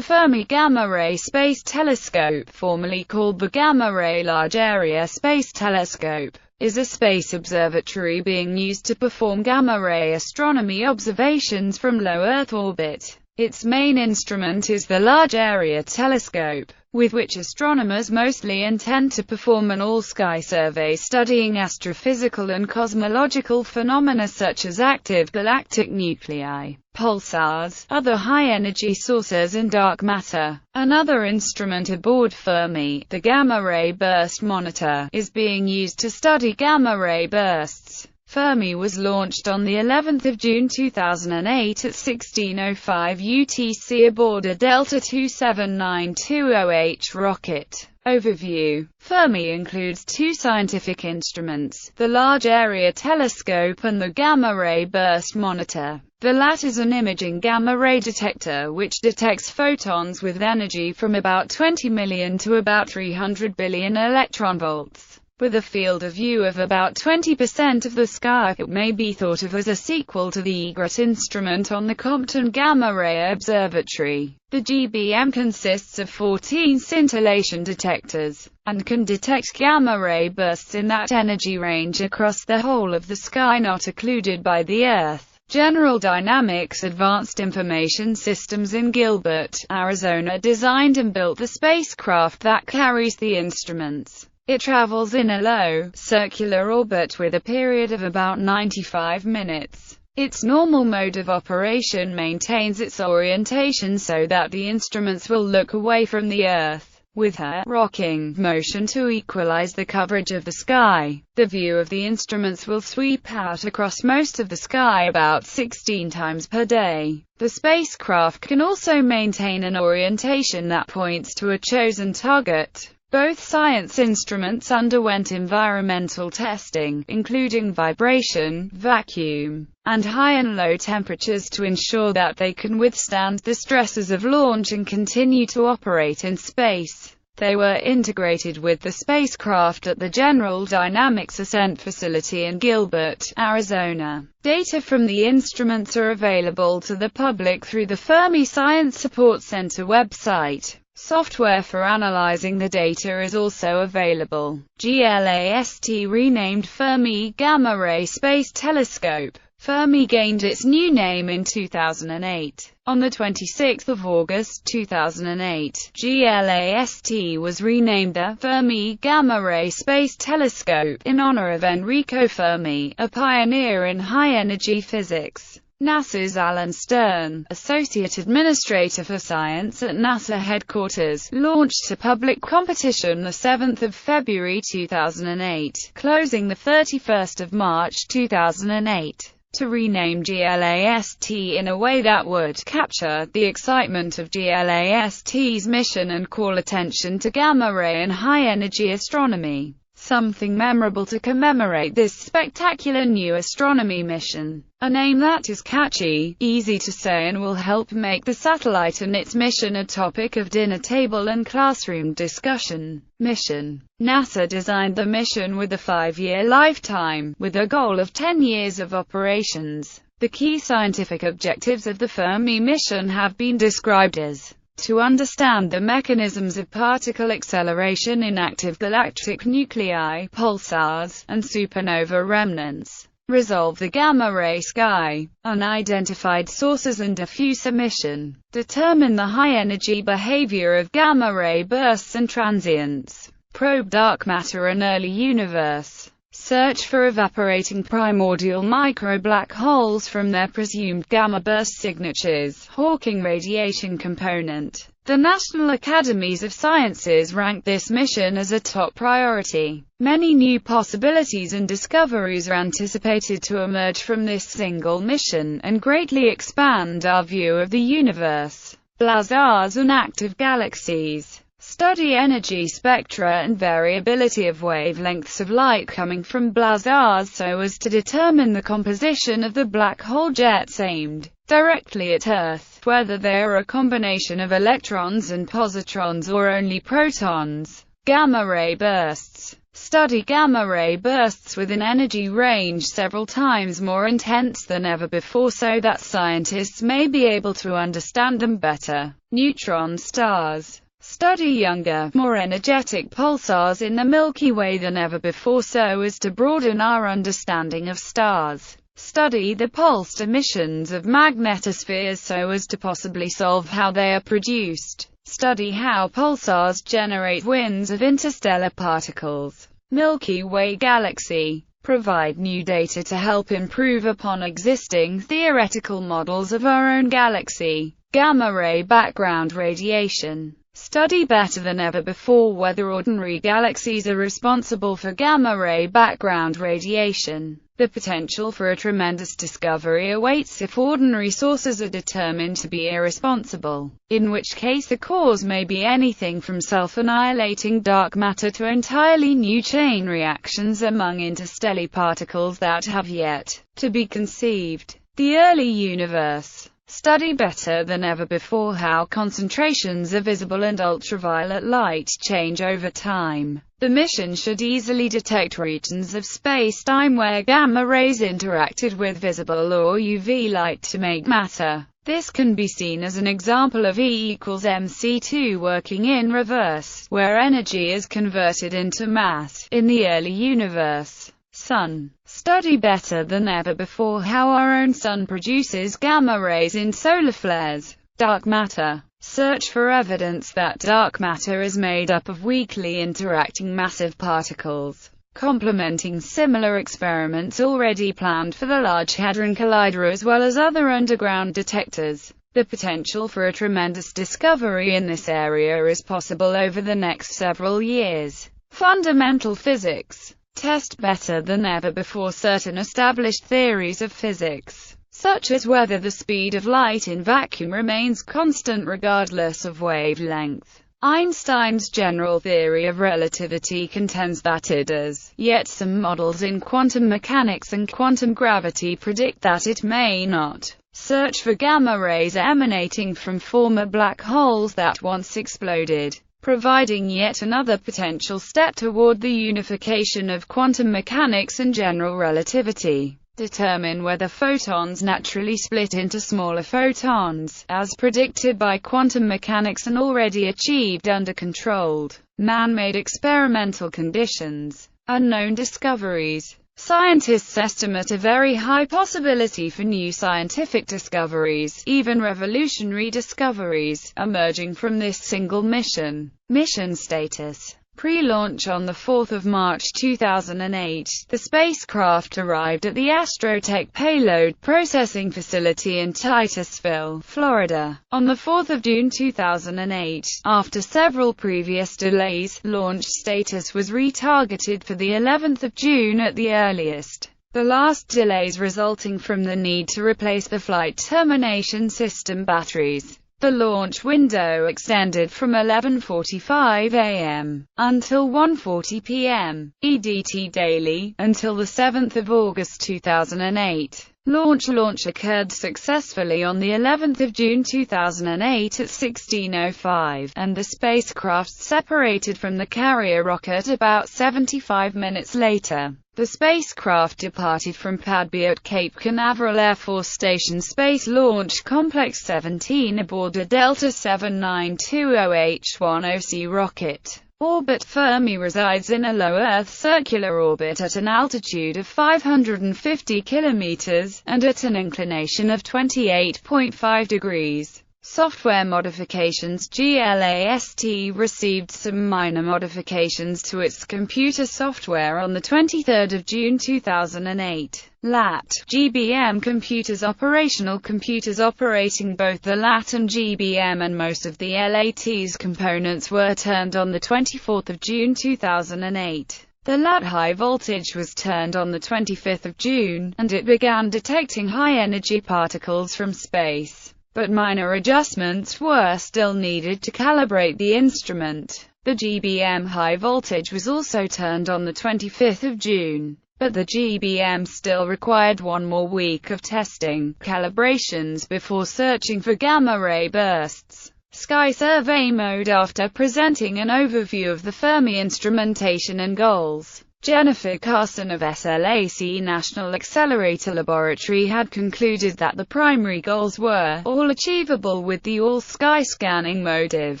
The Fermi Gamma-ray Space Telescope, formerly called the Gamma-ray Large Area Space Telescope, is a space observatory being used to perform gamma-ray astronomy observations from low Earth orbit. Its main instrument is the Large Area Telescope, with which astronomers mostly intend to perform an all-sky survey studying astrophysical and cosmological phenomena such as active galactic nuclei, pulsars, other high-energy sources and dark matter. Another instrument aboard Fermi, the Gamma-ray Burst Monitor, is being used to study gamma-ray bursts. Fermi was launched on the 11th of June 2008 at 16:05 UTC aboard a Delta 27920H rocket. Overview. Fermi includes two scientific instruments, the Large Area Telescope and the Gamma-ray Burst Monitor. The latter is an imaging gamma-ray detector which detects photons with energy from about 20 million to about 300 billion electron volts. With a field of view of about 20% of the sky, it may be thought of as a sequel to the EGRET instrument on the Compton Gamma Ray Observatory. The GBM consists of 14 scintillation detectors, and can detect gamma-ray bursts in that energy range across the whole of the sky not occluded by the Earth. General Dynamics Advanced Information Systems in Gilbert, Arizona designed and built the spacecraft that carries the instruments. It travels in a low, circular orbit with a period of about 95 minutes. Its normal mode of operation maintains its orientation so that the instruments will look away from the Earth, with her rocking motion to equalize the coverage of the sky. The view of the instruments will sweep out across most of the sky about 16 times per day. The spacecraft can also maintain an orientation that points to a chosen target. Both science instruments underwent environmental testing, including vibration, vacuum, and high and low temperatures to ensure that they can withstand the stresses of launch and continue to operate in space. They were integrated with the spacecraft at the General Dynamics Ascent Facility in Gilbert, Arizona. Data from the instruments are available to the public through the Fermi Science Support Center website. Software for analyzing the data is also available. GLAST renamed Fermi Gamma-ray Space Telescope. Fermi gained its new name in 2008. On the 26th of August 2008, GLAST was renamed the Fermi Gamma-ray Space Telescope, in honor of Enrico Fermi, a pioneer in high-energy physics. NASA's Alan Stern, Associate Administrator for Science at NASA headquarters, launched a public competition the 7th of February 2008, closing the 31st of March 2008, to rename GLAST in a way that would capture the excitement of GLAST's mission and call attention to gamma-ray and high-energy astronomy. Something memorable to commemorate this spectacular new astronomy mission. A name that is catchy, easy to say and will help make the satellite and its mission a topic of dinner table and classroom discussion. Mission. NASA designed the mission with a 5-year lifetime, with a goal of 10 years of operations. The key scientific objectives of the Fermi mission have been described as to understand the mechanisms of particle acceleration in active galactic nuclei, pulsars, and supernova remnants, resolve the gamma-ray sky, unidentified sources and diffuse emission, determine the high-energy behavior of gamma-ray bursts and transients, probe dark matter and early universe, search for evaporating primordial micro-black holes from their presumed gamma burst signatures, Hawking radiation component. The National Academies of Sciences ranked this mission as a top priority. Many new possibilities and discoveries are anticipated to emerge from this single mission, and greatly expand our view of the universe. Pulsars and active galaxies. Study energy spectra and variability of wavelengths of light coming from pulsars so as to determine the composition of the black hole jets aimed directly at Earth, whether they are a combination of electrons and positrons or only protons. Gamma-ray bursts. Study gamma-ray bursts with an energy range several times more intense than ever before so that scientists may be able to understand them better. Neutron stars. Study younger, more energetic pulsars in the Milky Way than ever before so as to broaden our understanding of stars. Study the pulsed emissions of magnetospheres so as to possibly solve how they are produced. Study how pulsars generate winds of interstellar particles. Milky Way galaxy. Provide new data to help improve upon existing theoretical models of our own galaxy. Gamma-ray background radiation. Study better than ever before whether ordinary galaxies are responsible for gamma-ray background radiation. The potential for a tremendous discovery awaits if ordinary sources are determined to be irresponsible, in which case the cause may be anything from self-annihilating dark matter to entirely new chain reactions among interstellar particles that have yet to be conceived. The early universe. Study better than ever before how concentrations of visible and ultraviolet light change over time. The mission should easily detect regions of space-time where gamma rays interacted with visible or UV light to make matter. This can be seen as an example of E equals mc2 working in reverse, where energy is converted into mass in the early universe. Sun. Study better than ever before how our own sun produces gamma rays in solar flares. Dark matter. Search for evidence that dark matter is made up of weakly interacting massive particles, complementing similar experiments already planned for the Large Hadron Collider as well as other underground detectors. The potential for a tremendous discovery in this area is possible over the next several years. Fundamental physics. Test better than ever before certain established theories of physics, such as whether the speed of light in vacuum remains constant regardless of wavelength. Einstein's general theory of relativity contends that it does, yet some models in quantum mechanics and quantum gravity predict that it may not. Search for gamma rays emanating from former black holes that once exploded, providing yet another potential step toward the unification of quantum mechanics and general relativity. Determine whether photons naturally split into smaller photons, as predicted by quantum mechanics and already achieved under controlled, man-made experimental conditions. Unknown discoveries. Scientists estimate a very high possibility for new scientific discoveries, even revolutionary discoveries, emerging from this single mission. Mission status. Pre-launch on 4 March 2008, the spacecraft arrived at the Astrotech Payload Processing Facility in Titusville, Florida, on 4 June 2008. After several previous delays, launch status was retargeted for the 11th of June at the earliest. The last delays resulting from the need to replace the flight termination system batteries. The launch window extended from 11:45 a.m. until 1:40 p.m. EDT daily, until 7 August 2008. Launch occurred successfully on the 11th of June 2008 at 16:05, and the spacecraft separated from the carrier rocket about 75 minutes later. The spacecraft departed from Pad B at Cape Canaveral Air Force Station Space Launch Complex 17 aboard a Delta 7920H-10C rocket. Orbit. Fermi resides in a low Earth circular orbit at an altitude of 550 kilometers, and at an inclination of 28.5 degrees. Software modifications. GLAST received some minor modifications to its computer software on 23 June 2008. LAT. GBM computers. Operational computers operating both the LAT and GBM and most of the LAT's components were turned on 24 June 2008. The LAT high voltage was turned on 25 June, and it began detecting high-energy particles from space. But minor adjustments were still needed to calibrate the instrument. The GBM high voltage was also turned on 25 June, but the GBM still required one more week of testing, calibrations before searching for gamma-ray bursts. Sky Survey Mode. After presenting an overview of the Fermi instrumentation and goals, Jennifer Carson of SLAC National Accelerator Laboratory had concluded that the primary goals were all achievable with the all-sky scanning mode.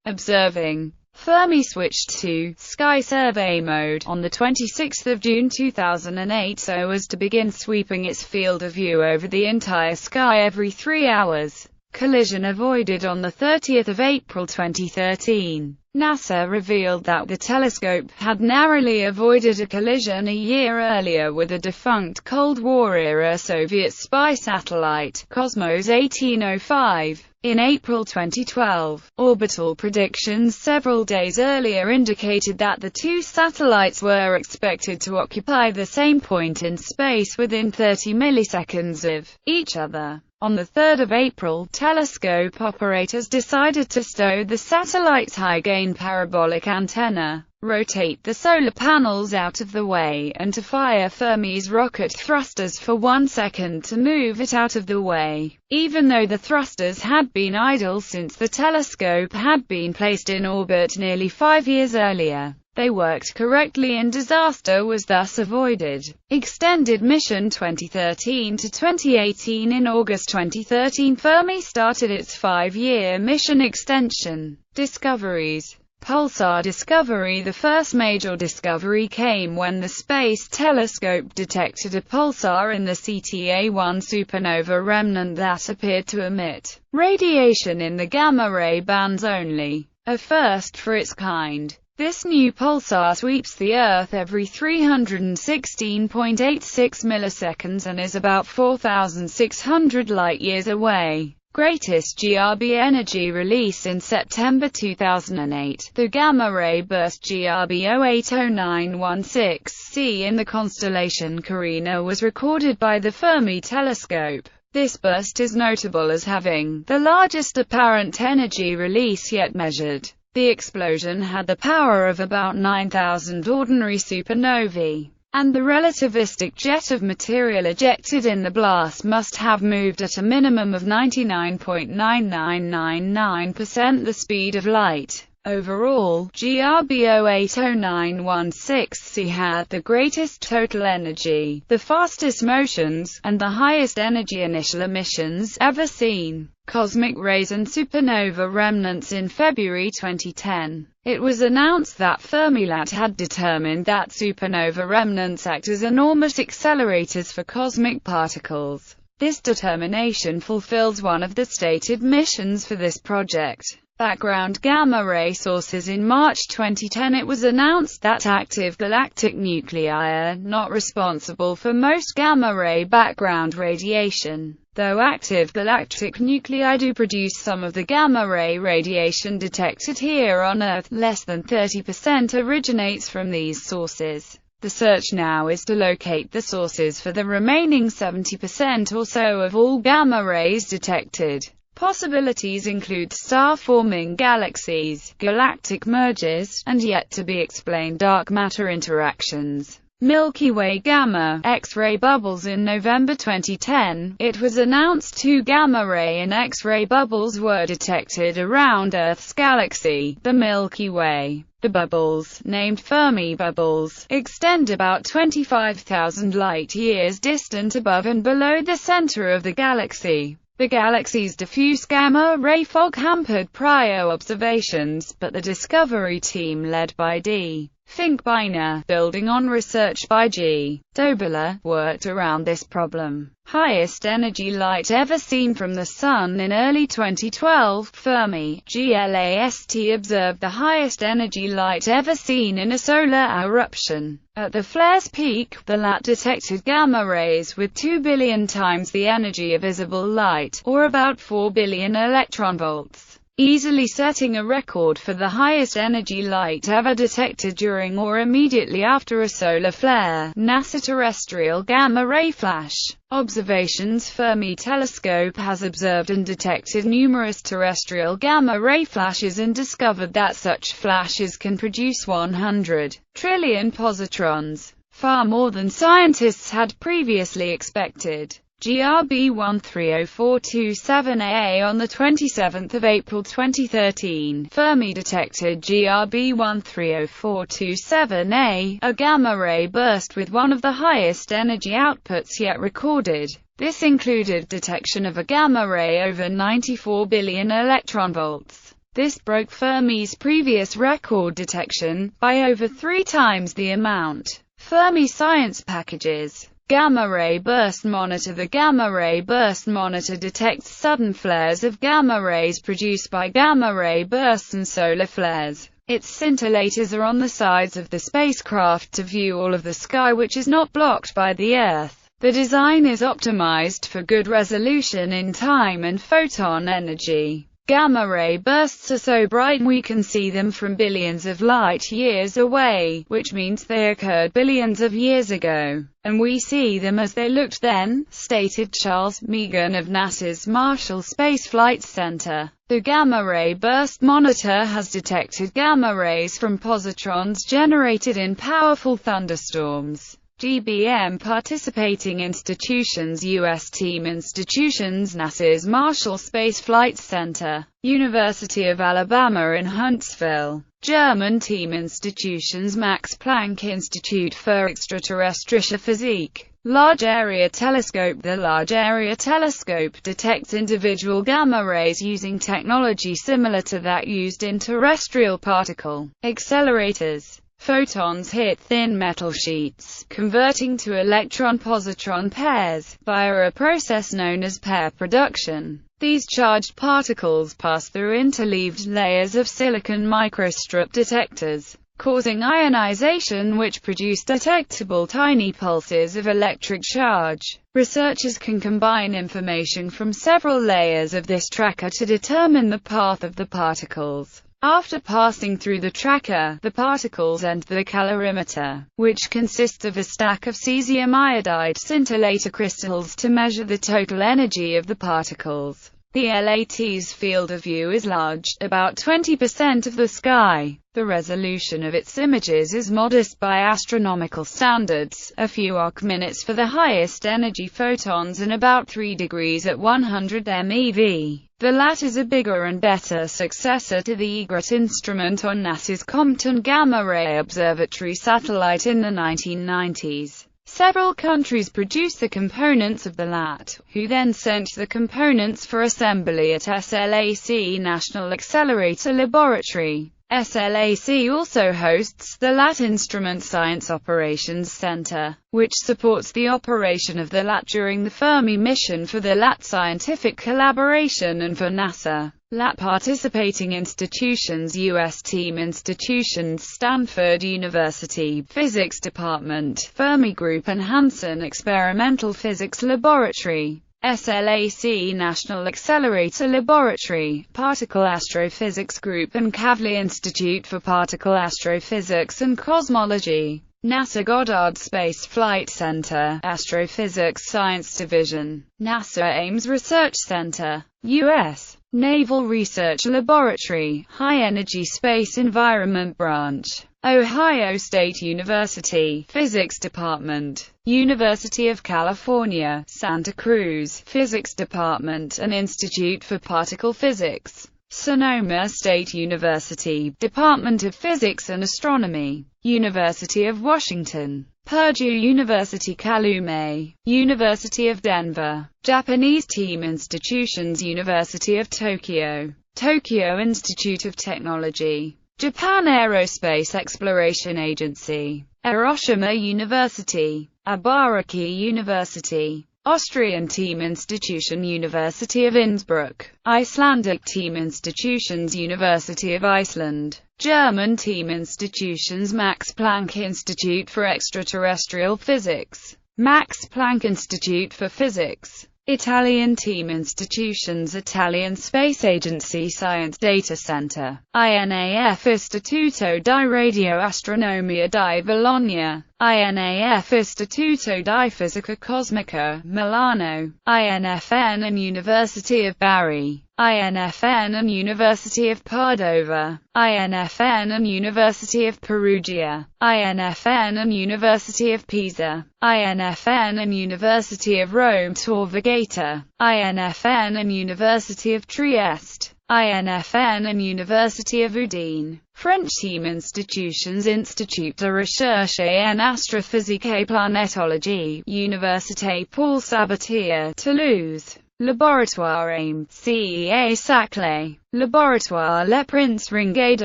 Observing, Fermi switched to Sky Survey Mode on the 26th of June 2008 so as to begin sweeping its field of view over the entire sky every 3 hours. Collision avoided. On the 30th of April 2013, NASA revealed that the telescope had narrowly avoided a collision a year earlier with a defunct Cold War-era Soviet spy satellite, Cosmos 1805. In April 2012, orbital predictions several days earlier indicated that the two satellites were expected to occupy the same point in space within 30 milliseconds of each other. On the 3rd of April, telescope operators decided to stow the satellite's high-gain parabolic antenna, rotate the solar panels out of the way, and to fire Fermi's rocket thrusters for 1 second to move it out of the way. Even though the thrusters had been idle since the telescope had been placed in orbit nearly 5 years earlier, they worked correctly and disaster was thus avoided. Extended mission 2013 to 2018. In August 2013, Fermi started its 5-year mission extension. Discoveries. Pulsar discovery. The first major discovery came when the Space Telescope detected a pulsar in the CTA-1 supernova remnant that appeared to emit radiation in the gamma-ray bands only, a first for its kind. This new pulsar sweeps the Earth every 316.86 milliseconds and is about 4,600 light-years away. Greatest GRB energy release. In September 2008, the gamma-ray burst GRB 080916c in the constellation Carina was recorded by the Fermi telescope. This burst is notable as having the largest apparent energy release yet measured. The explosion had the power of about 9,000 ordinary supernovae, and the relativistic jet of material ejected in the blast must have moved at a minimum of 99.9999% the speed of light. Overall, GRB 080916c had the greatest total energy, the fastest motions, and the highest energy initial emissions ever seen. Cosmic rays and supernova remnants. In February 2010, it was announced that Fermilab had determined that supernova remnants act as enormous accelerators for cosmic particles. This determination fulfills one of the stated missions for this project. Background gamma-ray sources. In March 2010 it was announced that active galactic nuclei are not responsible for most gamma-ray background radiation, though active galactic nuclei do produce some of the gamma-ray radiation detected here on Earth. Less than 30% originates from these sources. The search now is to locate the sources for the remaining 70% or so of all gamma rays detected. Possibilities include star-forming galaxies, galactic mergers, and yet-to-be-explained dark matter interactions. Milky Way gamma X-ray bubbles. In November 2010, it was announced 2 gamma-ray and X-ray bubbles were detected around Earth's galaxy, the Milky Way. The bubbles, named Fermi bubbles, extend about 25,000 light-years distant above and below the center of the galaxy. The galaxy's diffuse gamma-ray fog hampered prior observations, but the discovery team led by D. Finkbeiner, building on research by G. Dobler, worked around this problem. Highest energy light ever seen from the Sun. In early 2012, Fermi, GLAST observed the highest energy light ever seen in a solar eruption. At the flare's peak, the LAT detected gamma rays with 2 billion times the energy of visible light, or about 4 billion electron volts, easily setting a record for the highest energy light ever detected during or immediately after a solar flare. NASA terrestrial gamma-ray flash observations. Fermi telescope has observed and detected numerous terrestrial gamma-ray flashes and discovered that such flashes can produce 100 trillion positrons, far more than scientists had previously expected. GRB 130427A. On 27 April 2013, Fermi detected GRB 130427A, a gamma-ray burst with one of the highest energy outputs yet recorded. This included detection of a gamma-ray over 94 billion electronvolts. This broke Fermi's previous record detection, by over 3 times the amount. Fermi Science Packages. Gamma-ray burst monitor. The gamma-ray burst monitor detects sudden flares of gamma rays produced by gamma-ray bursts and solar flares. Its scintillators are on the sides of the spacecraft to view all of the sky which is not blocked by the Earth. The design is optimized for good resolution in time and photon energy. Gamma-ray bursts are so bright we can see them from billions of light-years away, which means they occurred billions of years ago, and we see them as they looked then, stated Charles Megan of NASA's Marshall Space Flight Center. The Gamma-ray burst monitor has detected gamma rays from positrons generated in powerful thunderstorms. GBM participating institutions: U.S. team institutions, NASA's Marshall Space Flight Center, University of Alabama in Huntsville. German team institutions: Max Planck Institute für Extraterrestrische Physik. Large Area Telescope. The Large Area Telescope detects individual gamma rays using technology similar to that used in terrestrial particle accelerators. Photons hit thin metal sheets, converting to electron-positron pairs, via a process known as pair production. These charged particles pass through interleaved layers of silicon microstrip detectors, causing ionization which produce detectable tiny pulses of electric charge. Researchers can combine information from several layers of this tracker to determine the path of the particles. After passing through the tracker, the particles enter the calorimeter, which consists of a stack of cesium iodide scintillator crystals to measure the total energy of the particles. The LAT's field of view is large, about 20% of the sky. The resolution of its images is modest by astronomical standards, a few arc-minutes for the highest energy photons and about 3 degrees at 100 MeV. The latter is a bigger and better successor to the EGRET instrument on NASA's Compton Gamma-ray Observatory satellite in the 1990s. Several countries produced the components of the LAT, who then sent the components for assembly at SLAC National Accelerator Laboratory. SLAC also hosts the LAT Instrument Science Operations Center, which supports the operation of the LAT during the Fermi mission for the LAT scientific collaboration and for NASA. LAT participating institutions: U.S. team institutions, Stanford University Physics Department, Fermi Group and Hansen Experimental Physics Laboratory. SLAC National Accelerator Laboratory, Particle Astrophysics Group and Kavli Institute for Particle Astrophysics and Cosmology. NASA Goddard Space Flight Center, Astrophysics Science Division. NASA Ames Research Center. U.S. Naval Research Laboratory, High Energy Space Environment Branch. Ohio State University Physics Department. University of California, Santa Cruz Physics Department and Institute for Particle Physics. Sonoma State University, Department of Physics and Astronomy. University of Washington. Purdue University Calumay, University of Denver. Japanese team institutions: University of Tokyo, Tokyo Institute of Technology. Japan Aerospace Exploration Agency. Hiroshima University. Ibaraki University. Austrian team institution: University of Innsbruck. Icelandic team institutions: University of Iceland. German team institutions: Max Planck Institute for Extraterrestrial Physics. Max Planck Institute for Physics. Italian team institutions: Italian Space Agency Science Data Center. INAF Istituto di Radioastronomia di Bologna. INAF Istituto di Fisica Cosmica, Milano. INFN and University of Bari. INFN and University of Padova, INFN and University of Perugia, INFN and University of Pisa, INFN and University of Rome Tor Vergata, INFN and University of Trieste, INFN and University of Udine. French team institutions: Institut de Recherche en Astrophysique et Planetologie, Université Paul Sabatier, Toulouse. Laboratoire AIM, CEA Saclay, Laboratoire Le Prince Ringuet de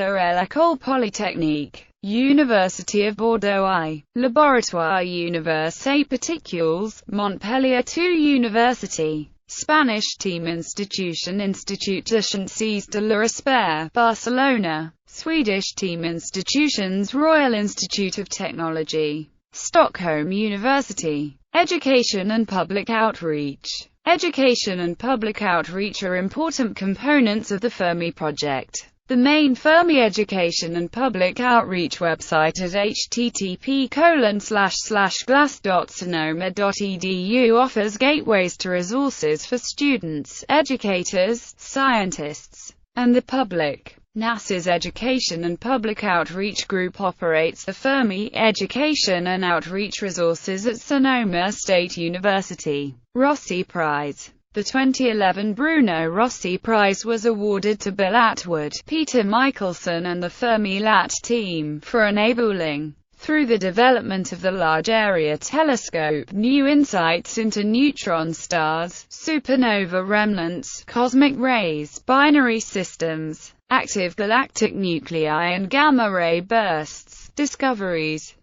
l'École Polytechnique, University of Bordeaux I, Laboratoire Université Particules, Montpellier II University. Spanish team institution: Institut de Sciences de l'Espère, Barcelona. Swedish team institutions: Royal Institute of Technology, Stockholm University. Education and public outreach. Education and public outreach are important components of the Fermi project. The main Fermi education and public outreach website is http://glast.sonoma.edu offers gateways to resources for students, educators, scientists, and the public. NASA's Education and Public Outreach Group operates the Fermi Education and Outreach Resources at Sonoma State University. Rossi Prize. The 2011 Bruno Rossi Prize was awarded to Bill Atwood, Peter Michelson and the Fermi-LAT team for enabling, through the development of the Large Area Telescope, new insights into neutron stars, supernova remnants, cosmic rays, binary systems, active galactic nuclei and gamma-ray bursts. Discoveries.